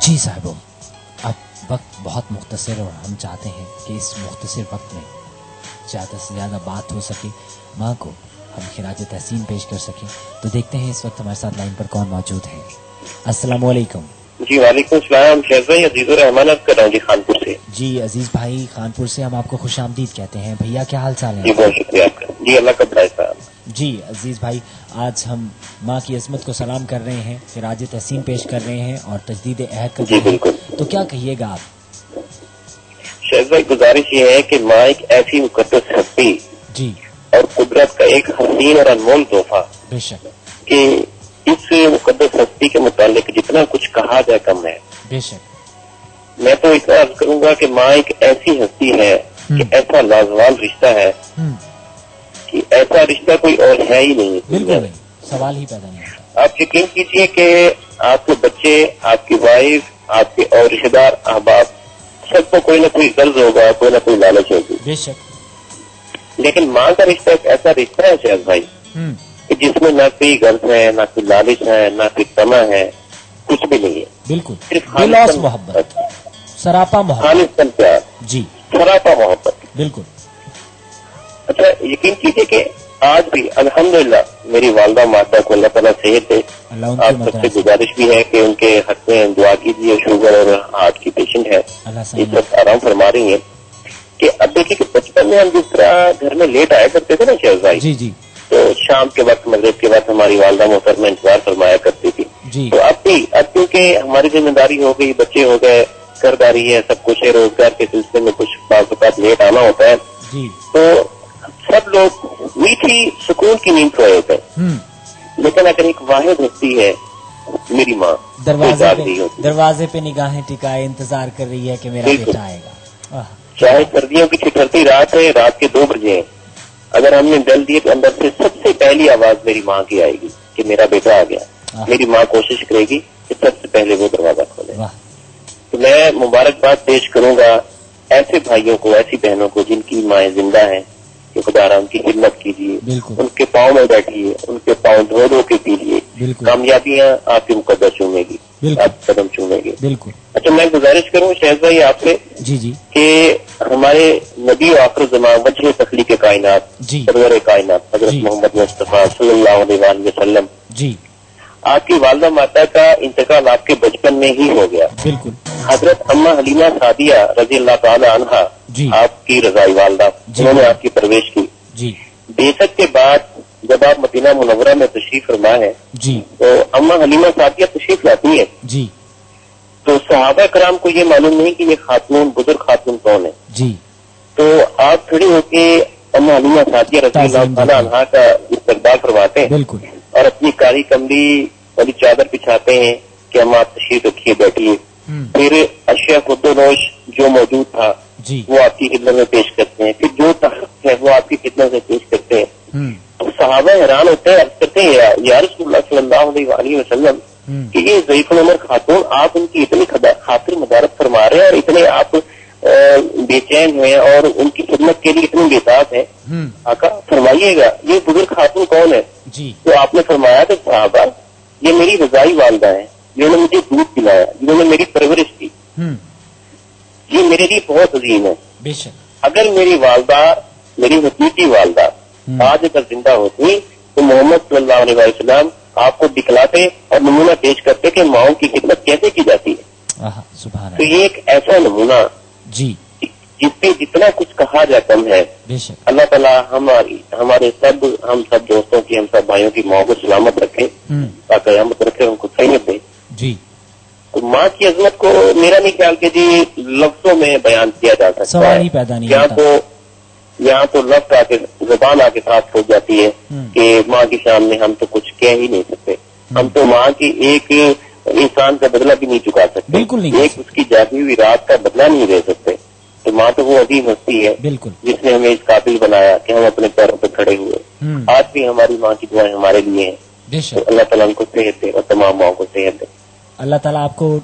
جی صاحب، اب وقت بہت مختصر اور ہم چاہتے ہیں کہ اس مختصر وقت میں زیادہ سے زیادہ بات ہو سکے، ماں کو ہم خراج تحسین پیش کر سکیں. تو دیکھتے ہیں اس وقت ہمارے ساتھ لائن پر کون موجود ہے. السلام علیکم. جی وعلیکم السلام. شہزاد بھائی عزیز الرحمان کر رہا ہوں جی خانپور سے. جی عزیز بھائی خانپور سے ہم آپ کو خوش آمدید کہتے ہیں. بھیا کیا حال چال ہے؟ جی بہت شکریہ آپ کا. جی اللہ کا بڑا احسان. جی عزیز بھائی، آج ہم ماں کی عظمت کو سلام کر رہے ہیں، خراج تحسین پیش کر رہے ہیں اور تجدید عہد کر رہے ہیں. تو کیا کہیے گا آپ؟ شہزاد بھائی گزارش یہ ہے کہ ماں ایک ایسی مقدس ہستی جی اور قدرت کا ایک حسین اور انمول تحفہ بے شک کہ اس مقدس ہستی کے متعلق جتنا کچھ کہا جائے کم ہے. بے شک. میں تو اتنا عرض کروں گا کہ ماں ایک ایسی ہستی ہے کہ ایسا لازوال رشتہ ہے کہ ایسا رشتہ کوئی اور ہے ہی نہیں. بالکل نہیں، سوال ہی پیدا نہیں ہوتا. آپ یقین کیجئے کہ آپ کے بچے، آپ کی وائف، آپ کے اور رشتے دار احباب سب کو کوئی نہ کوئی غرض ہوگا، کوئی نہ کوئی لالچ ہوگی. بے شک. لیکن ماں کا رشتہ ایک ایسا رشتہ ہے شہزاد بھائی کہ جس میں نہ کوئی غرض ہے، نہ کوئی لالچ ہے، نہ کوئی طمع ہے، کچھ بھی نہیں ہے. بالکل صرف بلاس محبت، سراپا محبت. خالص پیار، جی سراپا محبت. بالکل. اچھا یقین کیجیے کہ آج بھی الحمدللہ میری والدہ ماتا کو اللہ تعالیٰ صحت دے. اللہ ان آپ کی سب سے گزارش بھی ہے کہ ان کے حق میں دعا کیجیے. شوگر اور ہارٹ کی پیشنٹ ہے، اللہ اس سلامت. وقت آرام فرما رہی ہیں. کہ اب دیکھیے کہ بچپن میں ہم جس طرح گھر میں لیٹ آیا کرتے تھے نا شہزاد بھائی، جی جی تو شام کے وقت مغرب کے وقت ہماری والدہ محترمہ انتظار فرمایا کرتی تھی. جی تو اب کیونکہ ہماری ذمہ داری ہو گئی، بچے ہو گئے، گھرداری ہے، سب کچھ ہے، روزگار کے سلسلے میں کچھ بعض اوقات لیٹ آنا ہوتا ہے. جی تو سب لوگ میٹھی سکون کی نیند سوئے ہوتے ہیں. لیکن اگر ایک واحد ہستی ہے میری ماں، دروازے پہ نگاہیں ٹکائے انتظار کر رہی ہے کہ میرا بیٹا آئے گا. چاہے سردیوں کی ٹھٹھرتی رات ہے، رات کے 2 بجے ہیں، اگر ہم نے ڈل دیے تو اندر سے سب سے پہلی آواز میری ماں کی آئے گی کہ میرا بیٹا آ گیا. میری ماں کوشش کرے گی کہ سب سے پہلے وہ دروازہ کھولے. تو میں مبارکباد پیش کروں گا ایسے بھائیوں کو، ایسی بہنوں کو جن کی مائیں زندہ ہیں کہ خدا را ان کی خدمت کیجیے، ان کے پاؤں میں بیٹھیے، ان کے پاؤں دھو دھو کے پیجیے. کامیابیاں آپ کے مقدر چومے گی، آپ قدم چومے گی. بالکل. اچھا میں گزارش کروں شہزاد بھائی آپ سے جی جی کہ ہمارے نبی و آخر زمان وجہ تخلیق کائنات، سرور کائنات حضرت محمد مصطفیٰ صلی اللہ علیہ وآلہ وسلم، جی آپ کی والدہ ماتا کا انتقال آپ کے بچپن میں ہی ہو گیا. بالکل. حضرت اماں حلیمہ سعدیہ رضی اللہ تعالی عنہا، جی آپ کی رضائی والدہ، انہوں نے آپ کی پرورش کی. جی بیسک کے بعد جب آپ مدینہ منورہ میں تشریف فرما ہے جی تو اماں حلیمہ سعدیہ تشریف لاتی ہے. جی تو صحابہ کرام کو یہ معلوم نہیں کہ یہ خاتون، بزرگ خاتون کون ہے. جی تو آپ کھڑی ہو کے اماں حلیمہ سعدیہ رضی اللہ تعالیٰ عنہا کا استقبال فرماتے ہیں. بالکل. اور اپنی کاری کملی والی چادر بچھاتے ہیں کہ ہم آپ تشریف رکھیے، بیٹھیے. پھر اشیاء خود و نوش جو موجود تھا جی وہ آپ کی خدمت میں پیش کرتے ہیں. پھر جو تحفظ ہے وہ آپ کی خدمت میں پیش کرتے ہیں. تو صحابہ حیران ہوتے ہیں، عرض کرتے ہیں یا رسول اللہ صلی اللہ علیہ وآلہ وسلم کہ یہ ضعیف العمر خاتون، آپ ان کی اتنی خاطر مدارت فرما رہے ہیں اور اتنے آپ بے چین ہیں اور ان کی خدمت کے لیے اتنے بےتاب ہیں. آقا فرمائیے گا یہ بزرگ خاتون کون ہے؟ جی تو آپ نے فرمایا کہ صحابہ یہ میری رضائی والدہ ہیں، جنہوں نے مجھے دودھ پلایا، جنہوں نے میری پرورش کی، یہ میرے لیے بہت عظیم ہے. بے شک. اگر میری والدہ، میری حقیقی والدہ آج اگر زندہ ہوتی تو محمد صلی اللہ علیہ وسلم آپ کو دکھلاتے اور نمونہ پیش کرتے کہ ماؤں کی خدمت کیسے کی جاتی ہے. تو یہ ایک ایسا نمونہ جی جس پہ جتنا کچھ کہا جائے کم ہے. بے شک. اللہ تعالیٰ ہم سب دوستوں کی، ہم سب بھائیوں کی ماں کو سلامت رکھے، قیامت رکھے، ان کو صحت دے. جی تو ماں کی عظمت کو میرا نہیں خیال کہ جی لفظوں میں بیان کیا جا سکتا ہے. سوال ہی پیدا نہیں ہوتا. یہاں تو لفظ آ کے زبان آ کے ساتھ ہو جاتی ہے کہ ماں کے سامنے ہم تو کچھ کہہ ہی نہیں سکتے. ہم تو ماں کی ایک انسان کا بدلہ بھی نہیں چکا سکتے. بالکل نہیں. ایک اس کی جاتی ہوئی رات کا بدلہ نہیں دے سکتے. تو ماں تو وہ عظیم ہستی ہے بالکل جس نے ہمیں اس قابل بنایا کہ ہم اپنے پیروں پہ کھڑے ہوئے. آج بھی ہماری ماں کی دعائیں ہمارے لیے ہیں. بے شک. تو اللہ تعالیٰ ان کو صحت دے اور تمام ماں کو صحت دے. اللہ تعالیٰ آپ کو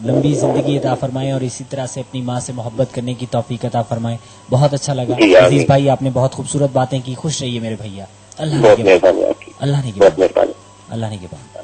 لمبی زندگی عطا فرمائے اور اسی طرح سے اپنی ماں سے محبت کرنے کی توفیق عطا فرمائے. بہت اچھا لگا عزیز بھائی، آپ نے بہت خوبصورت باتیں کی. خوش رہیے میرے بھیا. بہت مہربانی آپ کی. اللہ نے بہت مہربانی. اللہ نے کے بعد